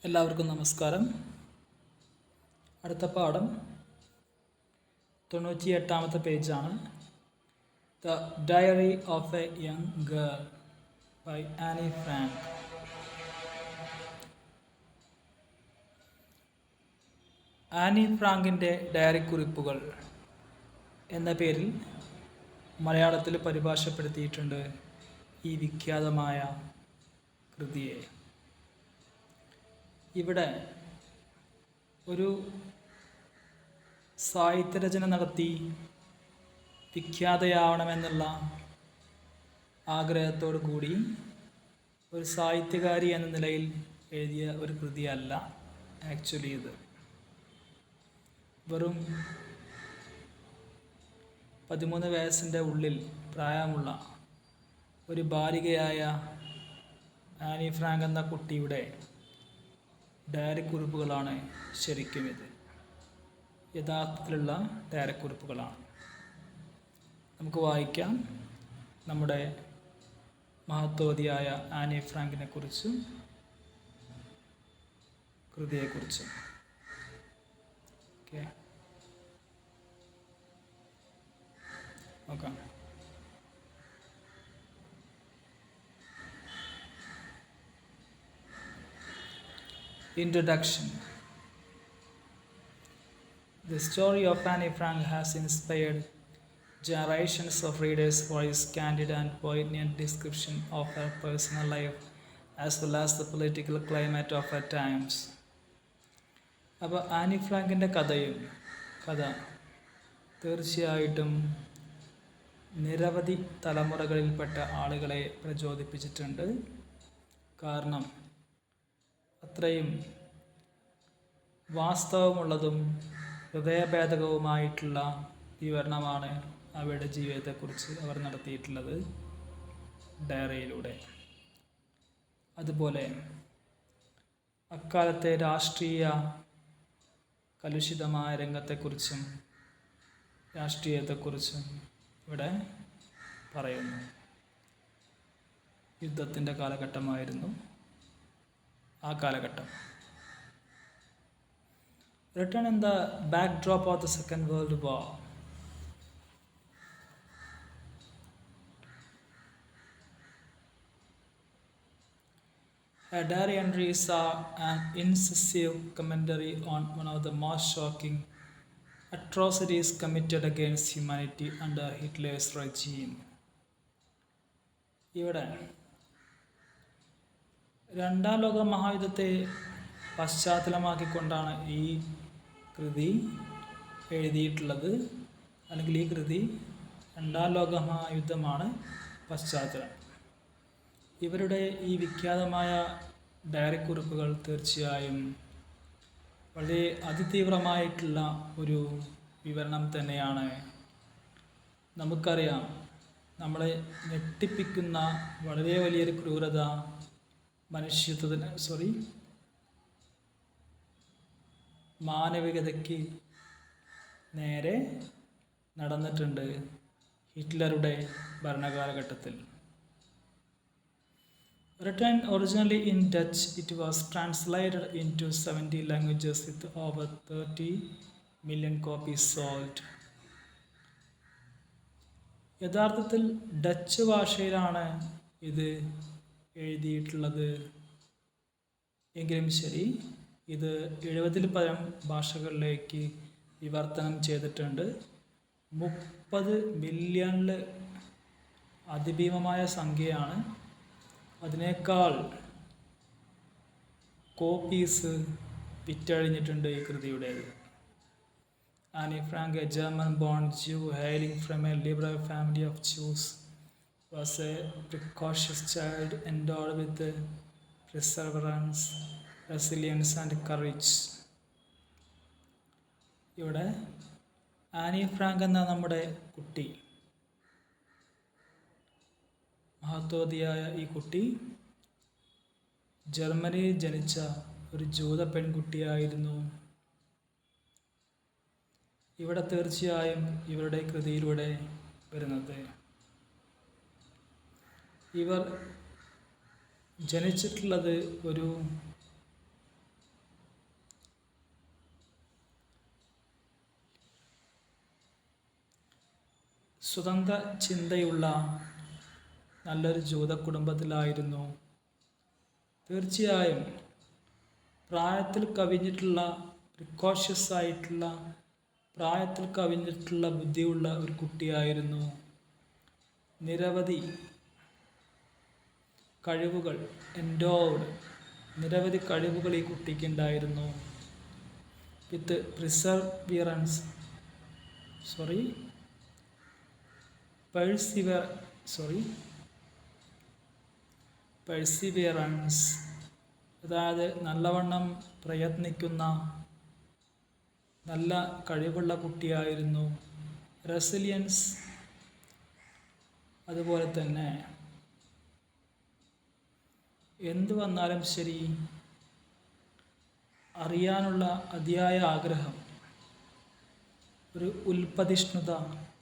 എല്ലാവർക്കും നമസ്കാരം. അടുത്ത പാഠം 98-ാമത്തെ പേജാണ്. The diary of a young girl by Anne Frank. Anne ഫ്രാങ്കിൻ്റെ ഡയറി കുറിപ്പുകൾ എന്ന പേരിൽ മലയാളത്തിൽ പരിഭാഷപ്പെടുത്തിയിട്ടുണ്ട് ഈ വിഖ്യാതമായ കൃതിയെ. ഇവിടെ ഒരു സാഹിത്യരചന നടത്തി വിഖ്യാതയാവണമെന്നുള്ള ആഗ്രഹത്തോടു കൂടി ഒരു സാഹിത്യകാരി എന്ന നിലയിൽ എഴുതിയ ഒരു കൃതിയല്ല ആക്ച്വലി. ഇത് വെറും 13 വയസ്സിൻ്റെ ഉള്ളിൽ പ്രായമുള്ള ഒരു ബാലികയായ ആനി ഫ്രാങ്ക് എന്ന കുട്ടിയുടെ ഡയറി കുറിപ്പുകളാണ് ശരിക്കും. ഇത് യഥാർത്ഥത്തിലുള്ള ഡയറി കുറിപ്പുകളാണ്. നമുക്ക് വായിക്കാം നമ്മുടെ മഹത്വവതിയായ ആനി ഫ്രാങ്കിനെ കുറിച്ചും കൃതിയെക്കുറിച്ചും. ഓക്കെ, നോക്കാം. Introduction. The story of Annie Frank has inspired generations of readers for its candid and poignant description of her personal life as well as the political climate of her times. അപ്പോൾ Annie ഫ്രാങ്കിൻ്റെ കഥ തീർച്ചയായിട്ടും നിരവധി തലമുറകളിൽപ്പെട്ട ആളുകളെ പ്രചോദിപ്പിച്ചിട്ടുണ്ട്. കാരണം അത്രയും വാസ്തവമുള്ളതും ഹൃദയഭേദകവുമായിട്ടുള്ള വിവരണമാണ് അവരുടെ ജീവിതത്തെക്കുറിച്ച് അവർ നടത്തിയിട്ടുള്ളത് ഡയറിയിലൂടെ. അതുപോലെ അക്കാലത്തെ രാഷ്ട്രീയ കലുഷിതമായ രംഗത്തെക്കുറിച്ചും രാഷ്ട്രീയത്തെക്കുറിച്ചും ഇവിടെ പറയുന്നു. യുദ്ധത്തിൻ്റെ കാലഘട്ടമായിരുന്നു ആ കാലഘട്ടം. Written in the backdrop of the Second World War. Her diary entries are an incisive commentary on one of the most shocking atrocities committed against humanity under Hitler's regime. ഇവിടെ രണ്ടാം ലോക മഹായുദ്ധത്തെ പശ്ചാത്തലമാക്കിക്കൊണ്ടാണ് ഈ കൃതി എഴുതിയിട്ടുള്ളത്. അല്ലെങ്കിൽ ഈ കൃതി രണ്ടാം ലോക മഹായുദ്ധമാണ് പശ്ചാത്തലം. ഇവരുടെ ഈ വിഖ്യാതമായ ഡയറി കുറിപ്പുകൾ തീർച്ചയായും വളരെ അതിതീവ്രമായിട്ടുള്ള ഒരു വിവരണം തന്നെയാണ്. നമുക്കറിയാം, നമ്മളെ ഞെട്ടിപ്പിക്കുന്ന വളരെ വലിയൊരു ക്രൂരത മാനവികതയ്ക്ക് നേരെ നടന്നിട്ടുണ്ട് ഹിറ്റ്ലറുടെ ഭരണകാലഘട്ടത്തിൽ. Written originally in Dutch, it was translated into 70 languages with over 30 million copies sold. യഥാർത്ഥത്തിൽ ഡച്ച് ഭാഷയിലാണ് ഇത് എഴുതിയിട്ടുള്ളത് എങ്കിലും ശരി, ഇത് 70-ൽ പരം ഭാഷകളിലേക്ക് വിവർത്തനം ചെയ്തിട്ടുണ്ട്. 30 മില്യണിൽ അതിഭീമമായ സംഖ്യയാണ്. അതിനേക്കാൾ കോപ്പീസ് വിറ്റഴിഞ്ഞിട്ടുണ്ട് ഈ കൃതിയുടേത്. Anne Frank, a German-born Jew hailing from a liberal family of Jews, was a precocious child endowed with perseverance, resilience and courage. ഇവിടെ ആനി ഫ്രാങ്ക് എന്ന നമ്മുടെ കുട്ടി, മഹത്വവതിയായ ഈ കുട്ടി ജർമ്മനിയിൽ ജനിച്ച ഒരു ജൂത പെൺകുട്ടിയായിരുന്നു. ഇവിടെ തീർച്ചയായും ഇവരുടെ കൃതിയിലൂടെ വരുന്നത് ഇവർ ജനിച്ചിട്ടുള്ളത് ഒരു സ്വതന്ത്ര ചിന്തയുള്ള നല്ലൊരു ജൂത കുടുംബത്തിലായിരുന്നു. തീർച്ചയായും പ്രായത്തിൽ കവിഞ്ഞിട്ടുള്ള, പ്രിക്കോഷ്യസ് ആയിട്ടുള്ള, പ്രായത്തിൽ കവിഞ്ഞിട്ടുള്ള ബുദ്ധിയുള്ള ഒരു കുട്ടിയായിരുന്നു. നിരവധി കഴിവുകൾ, നിരവധി കഴിവുകൾ ഈ കുട്ടിക്ക് ഉണ്ടായിരുന്നു. വിത്ത് പെർസിവിയറൻസ്, അതായത് നല്ലവണ്ണം പ്രയത്നിക്കുന്ന നല്ല കഴിവുള്ള കുട്ടിയായിരുന്നു. റെസിലിയൻസ്, അതുപോലെ തന്നെ എന്തു വന്നാലും ശരി അറിയാനുള്ള അതിയായ ആഗ്രഹം, ഒരു ഉൽപ്പതിഷ്ണുത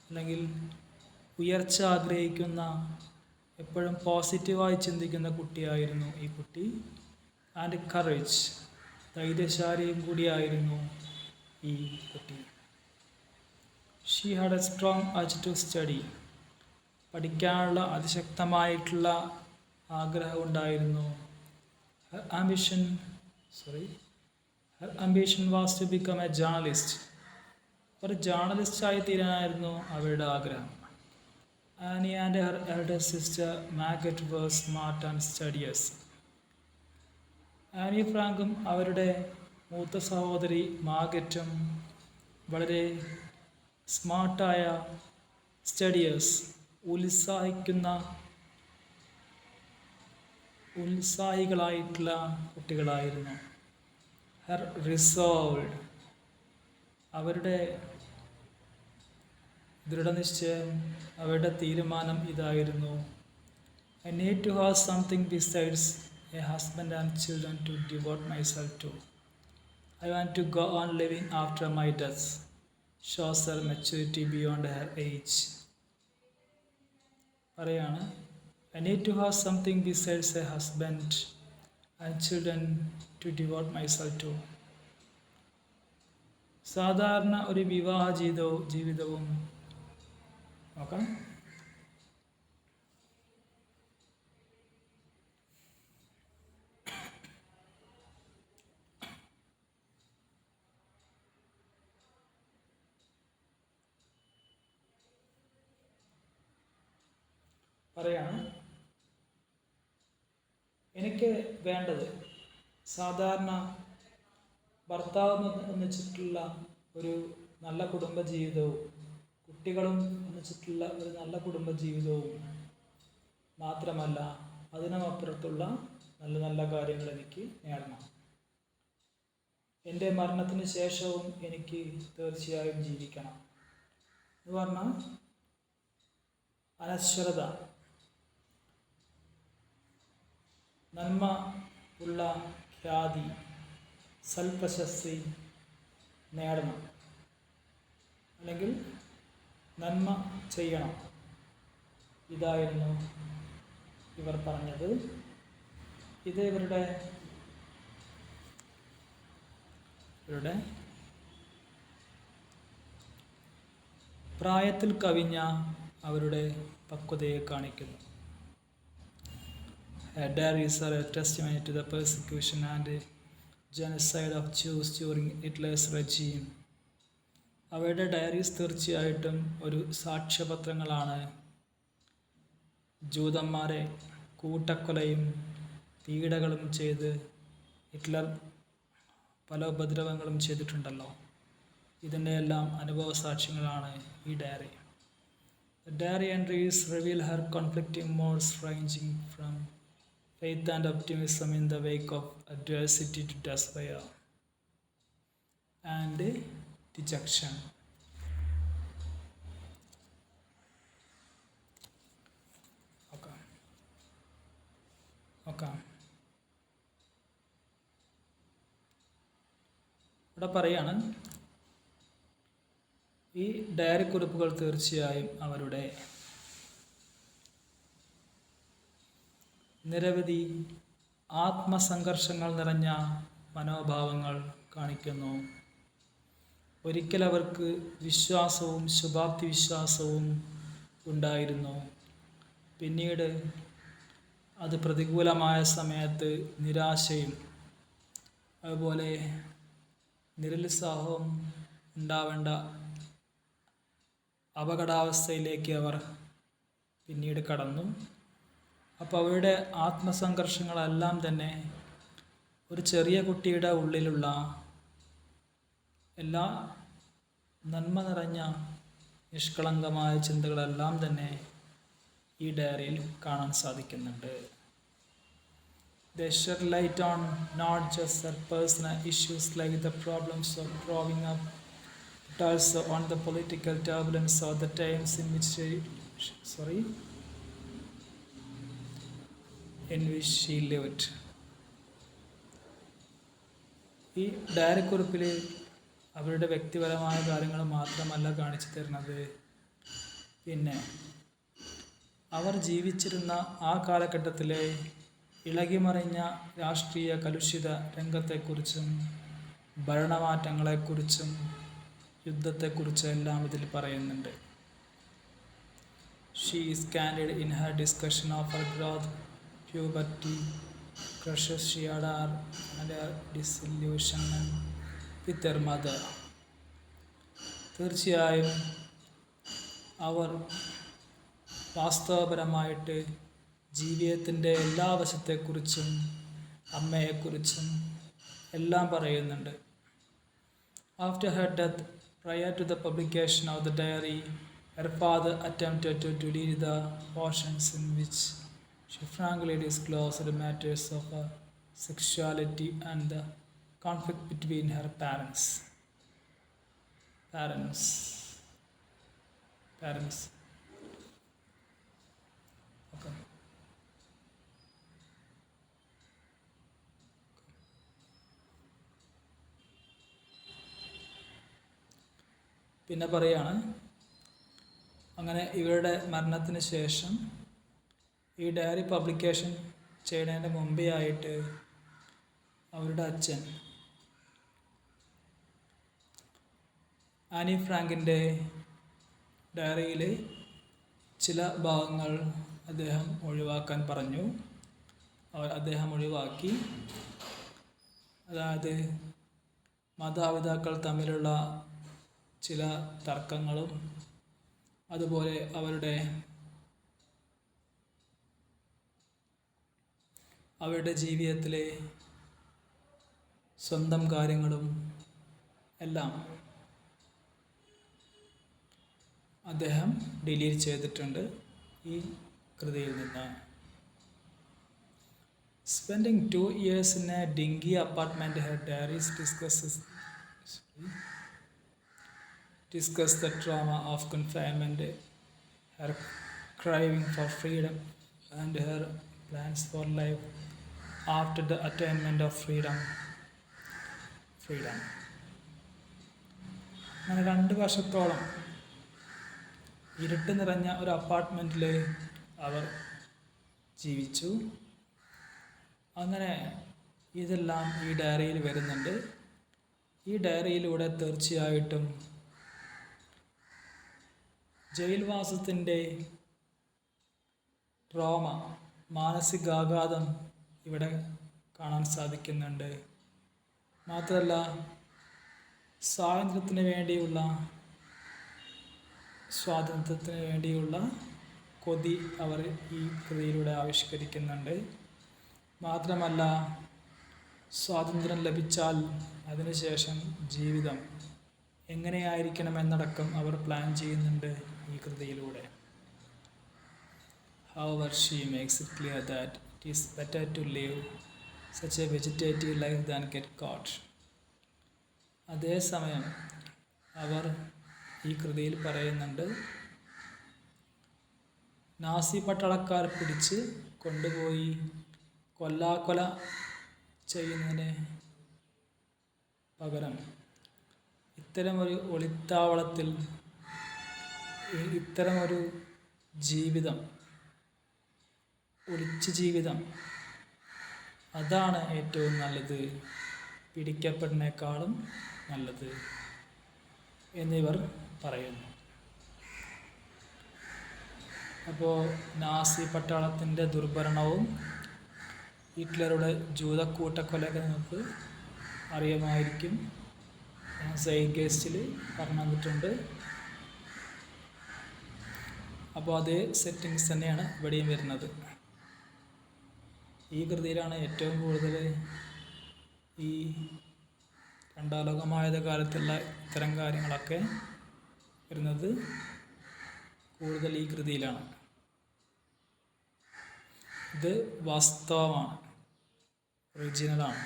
അല്ലെങ്കിൽ ഉയർച്ച ആഗ്രഹിക്കുന്ന, എപ്പോഴും പോസിറ്റീവായി ചിന്തിക്കുന്ന കുട്ടിയായിരുന്നു ഈ കുട്ടി. ആൻഡ് കറേജ്, ധൈര്യശാലിയും കൂടിയായിരുന്നു ഈ കുട്ടി. She had a strong urge to study, പഠിക്കാനുള്ള അതിശക്തമായിട്ടുള്ള ആഗ്രഹം ഉണ്ടായിരുന്നു. Her ambition was to become a journalist. ഒരു ജേർണലിസ്റ്റായി തീരാനായിരുന്നു അവരുടെ ആഗ്രഹം. Annie and her elder sister Margaret were smart and studious. Anne ഫ്രാങ്കും അവരുടെ മൂത്ത സഹോദരി മാർഗറ്റും വളരെ സ്മാർട്ടായ, സ്റ്റഡിയേഴ്സ്, ഉത്സാഹികളായിട്ടുള്ള കുട്ടികളായിരുന്നു. ഹർ റിസോൾവ്, അവരുടെ ദൃഢനിശ്ചയം, അവരുടെ തീരുമാനം ഇതായിരുന്നു: I need to have something besides a husband and children to devote myself to. I want to go on living after my death. Shows her maturity beyond her age. പറയാണ്, I need to have something besides a husband and children to devote myself to. സാധാരണ ഒരു വിവാഹ ജീവിതവും നോക്കാം. പറയാണ്, എനിക്ക് വേണ്ടത് സാധാരണ ഭർത്താവ് ഒന്നിച്ചിട്ടുള്ള ഒരു നല്ല കുടുംബജീവിതവും കുട്ടികളും ഒന്നിച്ചിട്ടുള്ള ഒരു നല്ല കുടുംബജീവിതവും മാത്രമല്ല, അതിനുമപ്പുറത്തുള്ള നല്ല നല്ല കാര്യങ്ങൾ എനിക്ക് നേടണം. എൻ്റെ മരണത്തിന് ശേഷവും എനിക്ക് തീർച്ചയായും ജീവിക്കണം എന്ന് പറഞ്ഞാൽ അനശ്വരത, നന്മ ഉള്ള ഖ്യാതി, സൽപ്രശസ്തി നേടണം, അല്ലെങ്കിൽ നന്മ ചെയ്യണം. ഇതായിരുന്നു ഇവർ പറഞ്ഞത്. ഇത് ഇവരുടെ പ്രായത്തിൽ കവിഞ്ഞ അവരുടെ പക്വതയെ കാണിക്കുന്നു. Diaries are a testimony to the persecution and genocide of Jews during Hitler's regime. അവരുടെ ഡയറീസ് തീർച്ചയായിട്ടും ഒരു സാക്ഷ്യപത്രങ്ങളാണ് ജൂതന്മാരെ കൂട്ടക്കൊലയും പീഡകളും ചെയ്ത് ഹിറ്റ്ലർ പല ഉപദ്രവങ്ങളും ചെയ്തിട്ടുണ്ടല്ലോ. ഇതിൻ്റെ എല്ലാം അനുഭവ സാക്ഷ്യങ്ങളാണ് ഈ diary. The diary entries reveal her conflicting moods ranging from faith and optimism in the wake of adversity to despair and dejection. Okay. ഇവിടെ പറയാണ്, ഈ ഡയറി കുറിപ്പുകൾ തീർച്ചയായും അവരുടെ നിരവധി ആത്മസംഘർഷങ്ങൾ നിറഞ്ഞ മനോഭാവങ്ങൾ കാണിക്കുന്നു. ഒരിക്കൽ അവർക്ക് വിശ്വാസവും ശുഭാപ്തി വിശ്വാസവും ഉണ്ടായിരുന്നു. പിന്നീട് അത് പ്രതികൂലമായ സമയത്ത് നിരാശയും അതുപോലെ നിരുത്സാഹവും ഉണ്ടാവേണ്ട അപകടാവസ്ഥയിലേക്ക് അവർ പിന്നീട് കടന്നു. അപ്പോൾ അവരുടെ ആത്മസംഘർഷങ്ങളെല്ലാം തന്നെ ഒരു ചെറിയ കുട്ടിയുടെ ഉള്ളിലുള്ള എല്ലാ നന്മ നിറഞ്ഞ നിഷ്കളങ്കമായ ചിന്തകളെല്ലാം തന്നെ ഈ ഡയറിയിൽ കാണാൻ സാധിക്കുന്നുണ്ട്. They shed light on not just their personal issues like the problems of growing up, but also on the political turbulence of the times in which she lived. ഈ ഡയറിക്കുറിപ്പിൽ അവരുടെ വ്യക്തിപരമായ കാര്യങ്ങൾ മാത്രമല്ല കാണിച്ചു തരുന്നത്, പിന്നെ അവർ ജീവിച്ചിരുന്ന ആ കാലഘട്ടത്തിലെ ഇളകിമറിഞ്ഞ രാഷ്ട്രീയ കലുഷിത രംഗത്തെക്കുറിച്ചും ഭരണമാറ്റങ്ങളെക്കുറിച്ചും യുദ്ധത്തെക്കുറിച്ചും എല്ലാം ഇതിൽ പറയുന്നുണ്ട്. She is candid in her discussion of her growth, puberty, crushes she had and her disillusionment with her mother. തീർച്ചയായും അവർ വാസ്തവപരമായിട്ട് ജീവിതത്തിൻ്റെ എല്ലാ വശത്തെക്കുറിച്ചും അമ്മയെക്കുറിച്ചും എല്ലാം പറയുന്നുണ്ട്. After her death, prior to the publication of the diary, her father attempted to delete the portions in which she frankly disclosed matters of her sexuality and the conflict between her parents. Okay. പിന്നെ പറയാണ്, അങ്ങനെ ഇവരുടെ മരണത്തിന് ശേഷം ഈ diary publication ചെയ്യുന്നതിൻ്റെ മുമ്പേ ആയിട്ട് അവരുടെ അച്ഛൻ ആനി ഫ്രാങ്കിൻ്റെ ഡയറിയിൽ ചില ഭാഗങ്ങൾ അദ്ദേഹം ഒഴിവാക്കാൻ പറഞ്ഞു. അദ്ദേഹം ഒഴിവാക്കി. അതായത് മാതാപിതാക്കൾ തമ്മിലുള്ള ചില തർക്കങ്ങളും അതുപോലെ അവരുടെ ജീവിതത്തിലെ സ്വന്തം കാര്യങ്ങളും എല്ലാം അദ്ദേഹം ഡിലീറ്റ് ചെയ്തിട്ടുണ്ട് ഈ കൃതിയിൽ നിന്ന്. Spending 2 years in a dingy apartment, her diaries discuss the trauma of confinement, her craving for freedom, and her plans for life after the attainment of freedom. അങ്ങനെ 2 വർഷത്തോളം ഇരുട്ട് നിറഞ്ഞ ഒരു അപ്പാർട്ട്മെൻറ്റിൽ അവർ ജീവിച്ചു. അങ്ങനെ ഇതെല്ലാം ഈ ഡയറിയിൽ വരുന്നുണ്ട്. ഈ ഡയറിയിലൂടെ തീർച്ചയായിട്ടും ജയിൽവാസത്തിൻ്റെ ട്രോമ, മാനസികാഘാതം ഇവിടെ കാണാൻ സാധിക്കുന്നുണ്ട്. മാത്രമല്ല സ്വാതന്ത്ര്യത്തിന് വേണ്ടിയുള്ള കൊതി അവർ ഈ കൃതിയിലൂടെ ആവിഷ്കരിക്കുന്നുണ്ട്. മാത്രമല്ല സ്വാതന്ത്ര്യം ലഭിച്ചാൽ അതിനുശേഷം ജീവിതം എങ്ങനെയായിരിക്കണമെന്നടക്കം അവർ പ്ലാൻ ചെയ്യുന്നുണ്ട് ഈ കൃതിയിലൂടെ. However, she makes it clear that it is better to live such a vegetative life than get caught. അതേസമയം അവർ ഈ കൃതിയിൽ പറയുന്നുണ്ട്, നാസി പട്ടാളക്കാർ പിടിച്ച് കൊണ്ടുപോയി കൊല്ലാക്കൊല ചെയ്യുന്നതിന് പകരം ഇത്തരമൊരു ഒളിത്താവളത്തിൽ ഇത്തരമൊരു ജീവിതം, ഒളിച്ച ജീവിതം, അതാണ് ഏറ്റവും നല്ലത്, പിടിക്കപ്പെടുന്നേക്കാളും നല്ലത് എന്നിവർ പറയുന്നു. അപ്പോൾ നാസി പട്ടാളത്തിൻ്റെ ദുർഭരണവും ഹിറ്റ്ലറുടെ ജൂതക്കൂട്ടക്കൊലയൊക്കെ നിങ്ങൾക്ക് അറിയാമായിരിക്കും. സൈഗേസ്റ്റിൽ പറഞ്ഞു തന്നിട്ടുണ്ട്. അപ്പോൾ അതേ സെറ്റിങ്സ് തന്നെയാണ് ഇവിടെയും വരുന്നത്. ഈ കൃതിയിലാണ് ഏറ്റവും കൂടുതൽ ഈ രണ്ടാം ലോക മഹായുദ്ധകാലത്തുള്ള ഇത്തരം കാര്യങ്ങളൊക്കെ വരുന്നത് കൂടുതൽ ഈ കൃതിയിലാണ്. ഇത് വാസ്തവമാണ്, ഒറിജിനലാണ്.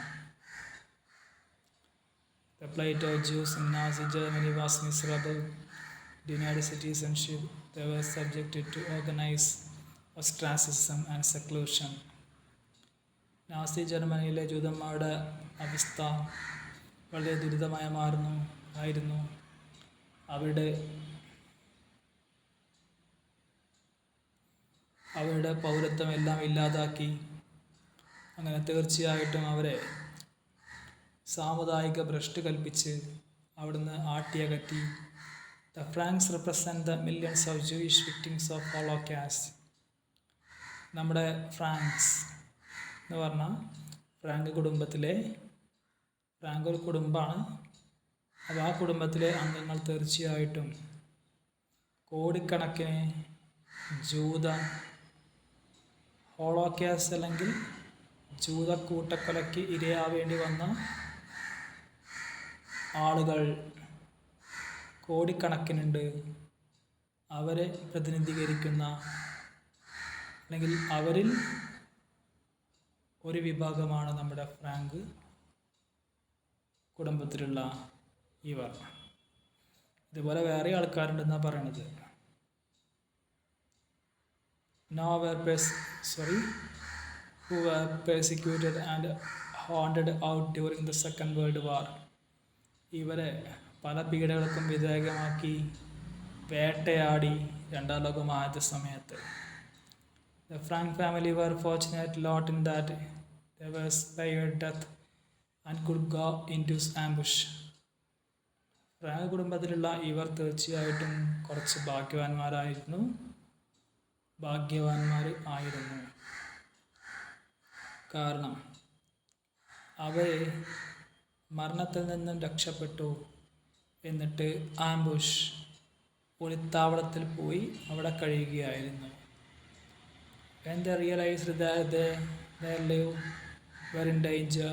The plight of Jews in Nazi Germany was miserable. Denied citizenship, they were subjected to organized ostracism and seclusion. Nazi ജർമ്മനിയിലെ ജൂതന്മാരുടെ അവസ്ഥ വളരെ ദുരിതമയമായിരുന്നു. അവരുടെ പൗരത്വം എല്ലാം ഇല്ലാതാക്കി. അങ്ങനെ തീർച്ചയായിട്ടും അവരെ സാമുദായിക ഭ്രഷ്ട് കൽപ്പിച്ച് അവിടുന്ന് ആട്ടിയകറ്റി. The Franks represent the millions of Jewish victims of Holocaust. നമ്മുടെ ഫ്രാങ്ക്സ് എന്ന് പറഞ്ഞാൽ ഫ്രാങ്ക് ഒരു കുടുംബമാണ്. അപ്പോൾ ആ കുടുംബത്തിലെ അംഗങ്ങൾ തീർച്ചയായിട്ടും കോടിക്കണക്കിന് ജൂത ഹോളോകാസ്റ്റ് അല്ലെങ്കിൽ ജൂത കൂട്ടക്കൊലയ്ക്ക് ഇരയാവേണ്ടി വന്ന ആളുകൾ കോടിക്കണക്കിനുണ്ട്. അവരെ പ്രതിനിധീകരിക്കുന്ന അല്ലെങ്കിൽ അവരിൽ ഒരു വിഭാഗമാണ് നമ്മുടെ ഫ്രാങ്ക് കുടുംബത്തിലുള്ള ഇവർ. ഇതുപോലെ വേറെ ആൾക്കാരുണ്ടെന്നാണ് പറയണത്. who were persecuted and haunted out during the Second World War. ഇവരെ പല പീഡകൾക്കും വിധേയമാക്കി വേട്ടയാടി രണ്ടാം ലോക മഹായുദ്ധ സമയത്ത്. The Frank family were fortunate lot in that they were spared death and could go into ambush. Frank കുടുംബത്തിലുള്ള ഇവർ തീർച്ചയായിട്ടും കുറച്ച് ഭാഗ്യവാന്മാർ ആയിരുന്നു. കാരണം അവരെ മരണത്തിൽ നിന്നും രക്ഷപ്പെട്ടു. എന്നിട്ട് ആംബുഷ് ഒളിത്താവളത്തിൽ പോയി അവിടെ കഴിയുകയായിരുന്നു. When they realized that their lives were in danger,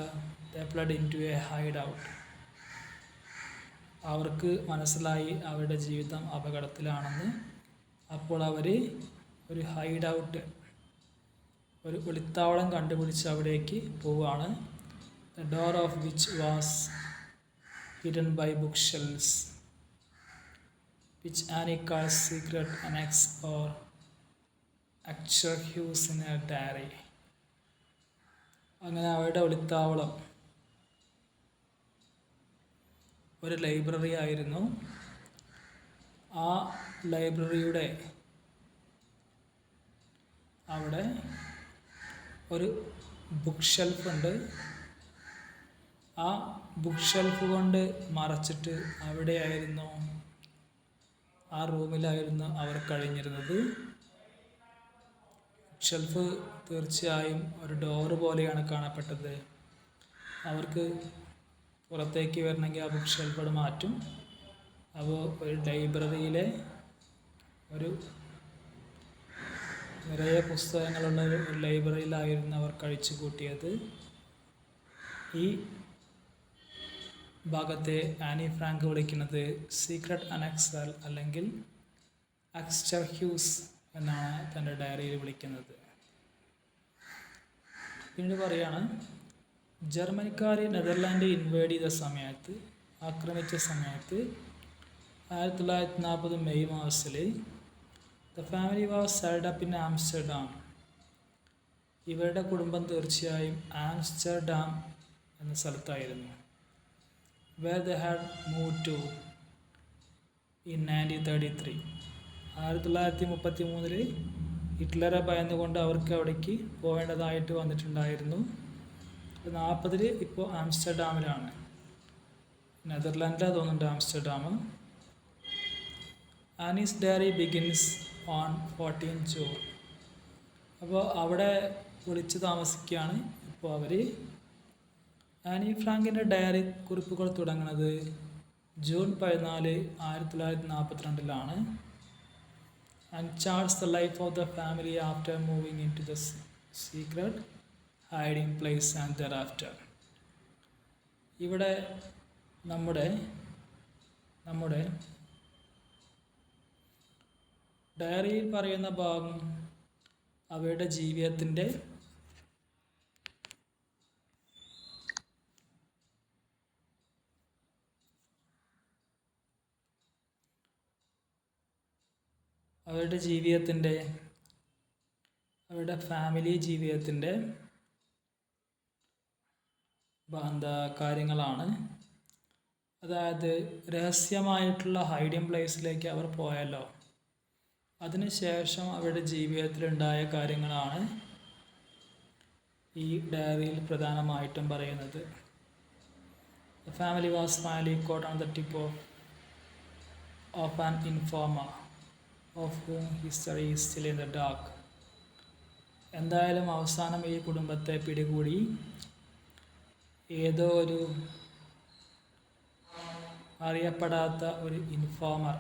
they fled into a hideout. അവർക്ക് മനസ്സിലായി അവരുടെ ജീവിതം അപകടത്തിലാണെന്ന്. അപ്പോൾ അവർ ഒരു ഹൈഡ് ഔട്ട്, ഒരു ഒളിത്താവളം കണ്ടുപിടിച്ച് അവിടേക്ക് പോവുകയാണ്. The door of which was hidden by bookshelves, which Annie calls secret annex or Exercise in a diary. അങ്ങനെ അവരുടെ ഒളിത്താവളം ഒരു ലൈബ്രറി ആയിരുന്നു. ആ ലൈബ്രറിയുടെ അവിടെ ഒരു ബുക്ക് ഷെൽഫ് ഉണ്ട്. ആ ബുക്ക് ഷെൽഫ് കൊണ്ട് മറച്ചിട്ട് അവിടെയായിരുന്നു, ആ റൂമിലായിരുന്നു അവർ കഴിഞ്ഞിരുന്നത്. ഷെൽഫ് തീർച്ചയായും ഒരു ഡോറ് പോലെയാണ് കാണപ്പെട്ടത്. അവർക്ക് പുറത്തേക്ക് വരണമെങ്കിൽ ആ ബുക്ക് ഷെൽഫ് മാറ്റും. അപ്പോൾ ഒരു ലൈബ്രറിയിലെ ഒരു നിറയെ പുസ്തകങ്ങളുള്ള ഒരു ലൈബ്രറിയിലായിരുന്നു അവർ കഴിച്ചു കൂട്ടിയത്. ഈ ഭാഗത്തെ ആനി ഫ്രാങ്ക് വിളിക്കുന്നത് സീക്രട്ട് അനക്സൽ അല്ലെങ്കിൽ എക്സ്റ്റർഹ്യൂസ് എന്നാണ് തൻ്റെ ഡയറിയിൽ വിളിക്കുന്നത്. പിന്നീട് പറയാണ്, ജർമ്മനിക്കാർ നെതർലാൻഡ് ഇൻവേഡ് ചെയ്ത സമയത്ത്, ആക്രമിച്ച സമയത്ത് 1940 മെയ് മാസത്തിൽ the family was celled up in Amsterdam. ഇവരുടെ കുടുംബം തീർച്ചയായും ആംസ്റ്റർഡാം എന്ന സ്ഥലത്തായിരുന്നു. where they had moved to in 1933. 1933 ഹിറ്റ്ലറെ ഭയന്നുകൊണ്ട് അവർക്ക് അവിടേക്ക് പോവേണ്ടതായിട്ട് വന്നിട്ടുണ്ടായിരുന്നു. 40 ഇപ്പോൾ ആംസ്റ്റർഡാമിലാണ്, നെതർലാൻഡിലാണ് തോന്നുന്നുണ്ട് Amsterdam. Anne's diary begins on 14 June. അപ്പോൾ അവിടെ ഒളിച്ച് താമസിക്കുകയാണ് ഇപ്പോൾ അവർ. ആനി ഫ്രാങ്കിൻ്റെ ഡയറി കുറിപ്പുകൾ തുടങ്ങുന്നത് June 14, 1942 and charts the life of the family after moving into the secret hiding place and thereafter. ഇവിടെ നമ്മുടെ ഡയറിയിൽ പറയുന്ന ഭാഗം അവരുടെ ജീവിതത്തിൻ്റെ അവരുടെ ഫാമിലി ജീവിതത്തിൻ്റെ കാര്യങ്ങളാണ്. അതായത് രഹസ്യമായിട്ടുള്ള ഹൈഡിങ് പ്ലേസിലേക്ക് അവർ പോയല്ലോ, അതിനുശേഷം അവരുടെ ജീവിതത്തിലുണ്ടായ കാര്യങ്ങളാണ് ഈ ഡയറിയിൽ പ്രധാനമായിട്ടും പറയുന്നത്. The family was finally caught on the tip of an informer of whom history is still in the dark. എന്തായാലും അവസാനം ഈ കുടുംബത്തെ പിടികൂടി. ഏതോ ഒരു അറിയപ്പെടാത്ത ഒരു ഇൻഫോമർ,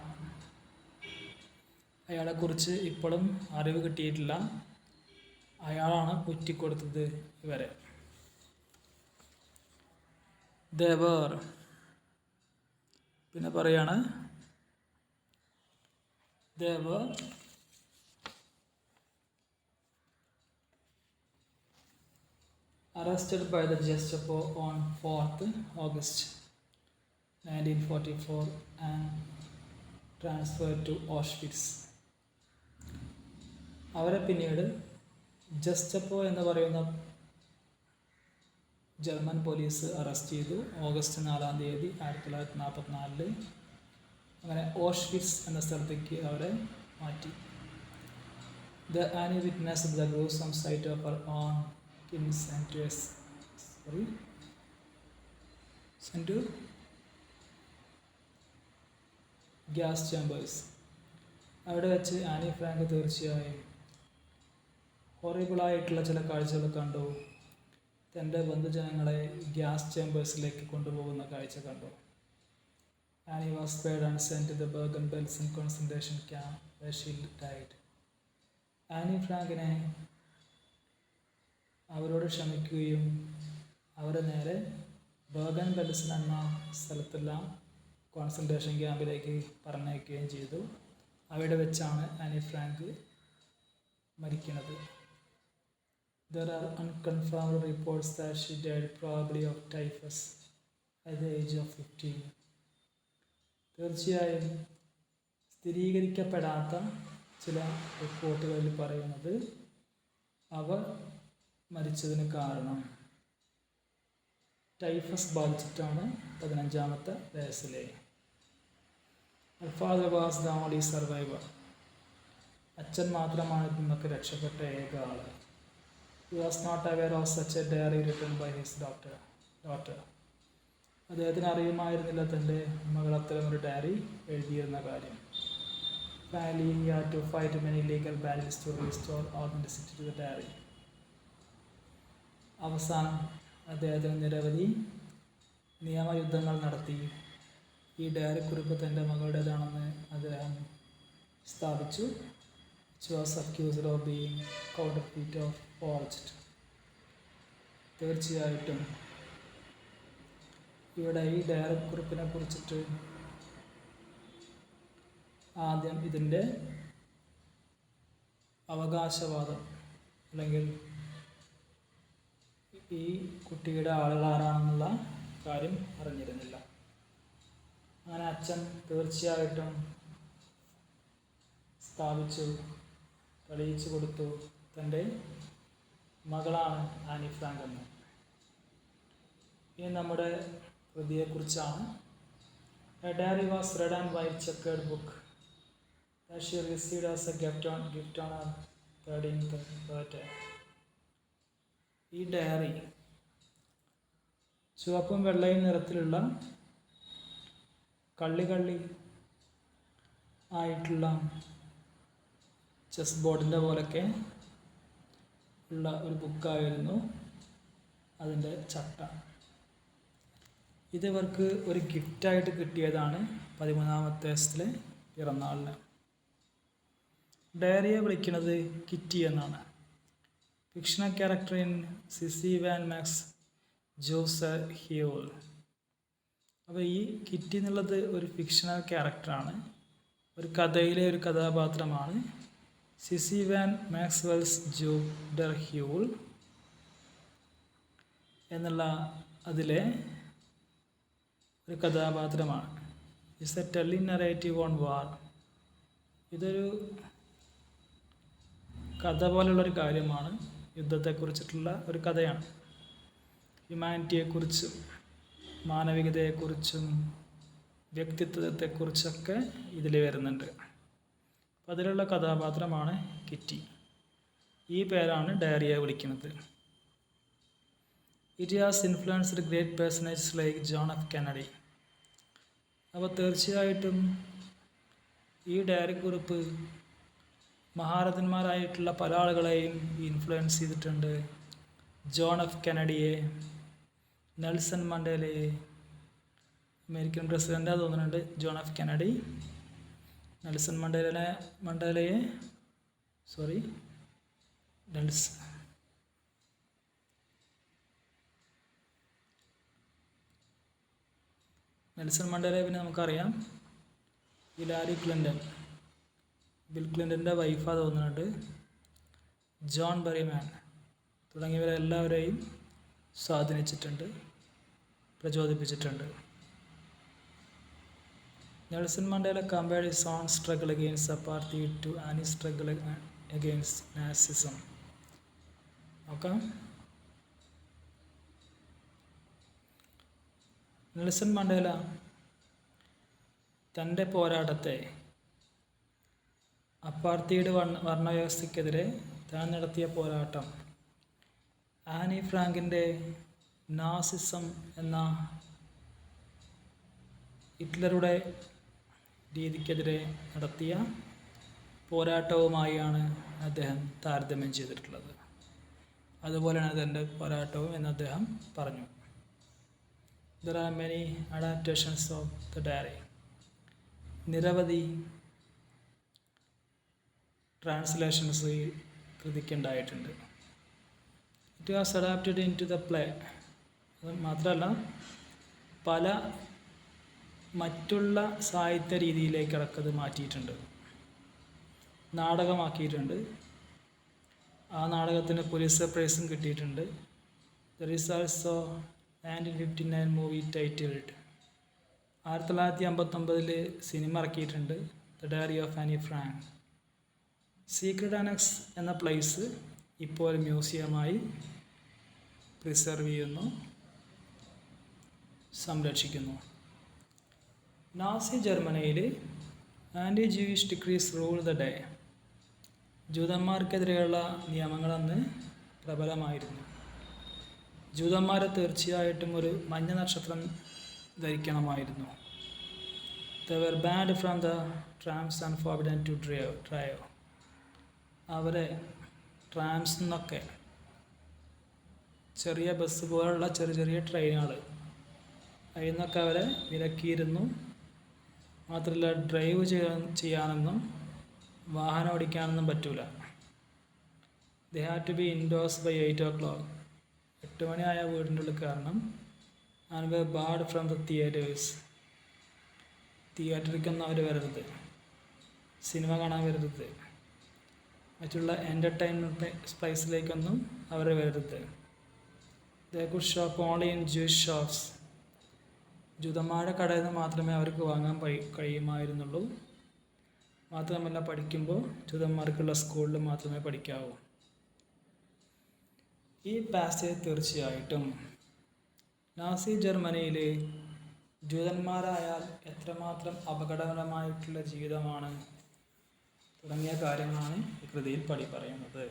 അയാളെക്കുറിച്ച് ഇപ്പോഴും അറിവ് കിട്ടിയിട്ടില്ല, അയാളാണ് ഒറ്റിക്കൊടുത്തത് ഇവരെ. ദേവർ പിന്നെ പറയാണ്, Devar arrested by the Gestapo on 4th August 1944 and transferred to Auschwitz. അവരെ പിന്നീട് ജസ്റ്റപ്പോ എന്ന് പറയുന്ന ജർമ്മൻ പോലീസ് അറസ്റ്റ് ചെയ്തു ഓഗസ്റ്റ് 4, 1944. അങ്ങനെ ഓഷ്വിറ്റ്സ് എന്ന സ്ഥലത്തേക്ക് അവരെ മാറ്റി. The Annie witnessed the gruesome sight of her own gas chambers. അവിടെ വെച്ച് ആനി ഫ്രാങ്ക് തീർച്ചയായും ഹൊറിബിളായിട്ടുള്ള ചില കാഴ്ചകൾ കണ്ടു. തൻ്റെ ബന്ധുജനങ്ങളെ ഗ്യാസ് ചേമ്പേഴ്സിലേക്ക് കൊണ്ടുപോകുന്ന കാഴ്ച കണ്ടു. Annie was spared and sent to the Bergen-Belsen concentration camp where she died. Anne ഫ്രാങ്കിനെ അവരോട് ക്ഷമിക്കുകയും അവരെ നേരെ ബർഗൻ ബെൽസൺ എന്ന സ്ഥലത്തുള്ള കോൺസെൻട്രേഷൻ ക്യാമ്പിലേക്ക് പറഞ്ഞയക്കുകയും ചെയ്തു. അവിടെ വെച്ചാണ് ആനി ഫ്രാങ്ക് മരിക്കുന്നത്. There are unconfirmed reports that she died probably of typhus at the age of 15. തീർച്ചയായും സ്ഥിരീകരിക്കപ്പെടാത്ത ചില റിപ്പോർട്ടുകളിൽ പറയുന്നത് അവർ മരിച്ചതിന് കാരണം typhus ബാധിച്ചിട്ടാണ് 15-ാമത്തെ വയസ്സിലെ. Her father was the only survivor. അച്ഛൻ മാത്രമാണ് നമുക്ക് രക്ഷപ്പെട്ട ഏക ആള്. He was not aware of such a diary written by his daughter. അദ്ദേഹത്തിന് അറിയുമായിരുന്നില്ല തൻ്റെ മകൾ അത്തരമൊരു ഡയറി എഴുതിയിരുന്ന കാര്യം. Finally, he had to fight many legal battles to restore authenticity to the diary. അവസാനം അദ്ദേഹത്തിന് നിരവധി നിയമയുദ്ധങ്ങൾ നടത്തി ഈ ഡയറി കുറിപ്പ് തൻ്റെ മകളുടേതാണെന്ന് അദ്ദേഹം സ്ഥാപിച്ചു. She was accused of being counterfeit or forged. തീർച്ചയായിട്ടും ഇവിടെ ഈ ഡയറി കുറിപ്പിനെ കുറിച്ചിട്ട് ആദ്യം ഇതിൻ്റെ അവകാശവാദം അല്ലെങ്കിൽ ഈ കുട്ടിയുടെ ആളുകൾ ആരാണെന്നുള്ള കാര്യം അറിഞ്ഞിരുന്നില്ല. അങ്ങനെ അച്ഛൻ തീർച്ചയായിട്ടും സ്ഥാപിച്ചു, തെളിയിച്ചു കൊടുത്തു തൻ്റെ മകളാണ് ആനി ഫ്രാങ്ക് എന്ന്. ഇനി നമ്മുടെ കൃതിയെക്കുറിച്ചാണ്. A diary was red and white checkered book that she received as a gift on her 13th birthday. ഈ ഡയറി ചുവപ്പും വെള്ളയും നിറത്തിലുള്ള കള്ളി ആയിട്ടുള്ള ചെസ് ബോർഡിൻ്റെ പോലൊക്കെ ഉള്ള ഒരു ബുക്കായിരുന്നു അതിൻ്റെ ചട്ട. ഇതിവർക്ക് ഒരു ഗിഫ്റ്റായിട്ട് കിട്ടിയതാണ് 13-ാമത്തെ വയസ്സിലെ പിറന്നാളിന്. ഡയറിയെ വിളിക്കുന്നത് കിറ്റി എന്നാണ്. Fictional character in Cissy van Max Jos Heul. അപ്പോൾ ഈ കിറ്റി എന്നുള്ളത് ഒരു ഫിക്ഷണൽ ക്യാരക്ടറാണ്, ഒരു കഥയിലെ ഒരു കഥാപാത്രമാണ്. സിസി വാൻ മാക്സ്വെൽസ് ജോഡർ ഹ്യൂൾ എന്നുള്ള അതിലെ ഒരു കഥാപാത്രമാണ്. It's A telling narrative on വാർ. ഇതൊരു കഥ പോലുള്ളൊരു കാര്യമാണ്, യുദ്ധത്തെക്കുറിച്ചിട്ടുള്ള ഒരു കഥയാണ്. ഹ്യൂമാനിറ്റിയെക്കുറിച്ചും മാനവികതയെക്കുറിച്ചും വ്യക്തിത്വത്തെക്കുറിച്ചൊക്കെ ഇതിൽ വരുന്നുണ്ട്. അപ്പം അതിലുള്ള കഥാപാത്രമാണ് കിറ്റി. ഈ പേരാണ് ഡയറിയെ വിളിക്കുന്നത്. It has influenced great personages like John F Kennedy. അപ്പോൾ തീർച്ചയായിട്ടും ഈ ഡയറി കുറിപ്പ് മഹാരഥന്മാരായിട്ടുള്ള പല ആളുകളെയും ഇൻഫ്ലുവൻസ് ചെയ്തിട്ടുണ്ട്. ജോൺ എഫ് കെന്നഡിയെ, നെൽസൺ മണ്ടേലയെ, അമേരിക്കൻ പ്രസിഡൻ്റാണ് തോന്നുന്നുണ്ട് ജോൺ എഫ് കെന്നഡി. നെൽസൺ മണ്ടേലയെ പിന്നെ നമുക്കറിയാം ഹിലാരി ക്ലിൻ്റൺ, ബിൽ ക്ലിൻ്റൻ്റെ വൈഫാണ് തോന്നുന്നുണ്ട്. ജോൺ ബെറിമാൻ തുടങ്ങിയവരെല്ലാവരെയും സ്വാധീനിച്ചിട്ടുണ്ട്, പ്രചോദിപ്പിച്ചിട്ടുണ്ട്. Nelson Mandela compared his own struggle against apartheid to any struggle against Nazism. നോക്കാം. നെൽസൺ മണ്ടേല തൻ്റെ പോരാട്ടത്തെ അപ്പാർത്തീഡ് വർണ്ണവ്യവസ്ഥയ്ക്കെതിരെ താൻ നടത്തിയ പോരാട്ടം ആനി ഫ്രാങ്കിൻ്റെ നാസിസം എന്ന ഹിറ്റ്ലറുടെ രീതിക്കെതിരെ നടത്തിയ പോരാട്ടവുമായാണ് അദ്ദേഹം താരതമ്യം ചെയ്തിട്ടുള്ളത്. അതുപോലെയാണ് തൻ്റെ പോരാട്ടവും എന്ന് അദ്ദേഹം പറഞ്ഞു. There are many adaptations of the diary. നിരവധി ട്രാൻസ്ലേഷൻസ് ഈ കൃതിക്കുണ്ടായിട്ടുണ്ട്. It was adapted into the play. അത് മാത്രമല്ല പല മറ്റുള്ള സാഹിത്യ രീതിയിലേക്ക് അടക്കത് മാറ്റിയിട്ടുണ്ട്, നാടകമാക്കിയിട്ടുണ്ട്. ആ നാടകത്തിന് പുലിത്സർ പ്രൈസും കിട്ടിയിട്ടുണ്ട്. There is also 1959 movie titled. 1959 സിനിമ ഇറക്കിയിട്ടുണ്ട്, the diary of Anne Frank. Secret annex എന്ന പ്ലേസ് ഇപ്പോൾ മ്യൂസിയമായി പ്രിസർവ് ചെയ്യുന്നു, സംരക്ഷിക്കുന്നു. നാസി ജർമ്മനിയിൽ anti Jewish decrees rule the day. ജൂതന്മാർക്കെതിരെയുള്ള നിയമങ്ങളന്ന് പ്രബലമായിരുന്നു. ജൂതന്മാരെ തീർച്ചയായിട്ടും ഒരു മഞ്ഞ നക്ഷത്രം ധരിക്കണമായിരുന്നു. They were banned from the trams and forbidden to drive. അവരെ ട്രാംസ് എന്നൊക്കെ ചെറിയ ബസ് പോലുള്ള ചെറിയ ചെറിയ ട്രെയിനുകൾ അതിൽ നിന്നൊക്കെ അവരെ വിലക്കിയിരുന്നു. മാത്രമല്ല ഡ്രൈവ് ചെയ്യാനൊന്നും വാഹനം ഓടിക്കാനൊന്നും പറ്റൂല. They had to be indoors by 8 o'clock. 8 മണിയായ വീടിൻ്റെ ഉള്ളിൽ കാരണം. And were barred from the theatres. തിയേറ്ററിക്കൊന്നും അവർ വരരുത്, സിനിമ കാണാൻ വരരുത്, മറ്റുള്ള എൻ്റർടൈൻമെൻറ്റ് പ്ലേസിലേക്കൊന്നും അവർ വരരുത്. They could shop only in Jewish shops. ജൂതന്മാരുടെ കടയിൽ നിന്ന് മാത്രമേ അവർക്ക് വാങ്ങാൻ കഴിയുമായിരുന്നുള്ളൂ. മാത്രമല്ല പഠിക്കുമ്പോൾ ജൂതന്മാർക്കുള്ള സ്കൂളിൽ മാത്രമേ പഠിക്കാവൂ. ഈ പാസേജ് തീർച്ചയായിട്ടും നാസി ജർമ്മനിയിൽ ജൂതന്മാരായാൽ എത്രമാത്രം അപകടകരമായിട്ടുള്ള ജീവിതമാണ് തുടങ്ങിയ കാര്യങ്ങളാണ് ഈ കൃതിയിൽ പറയുന്നത്.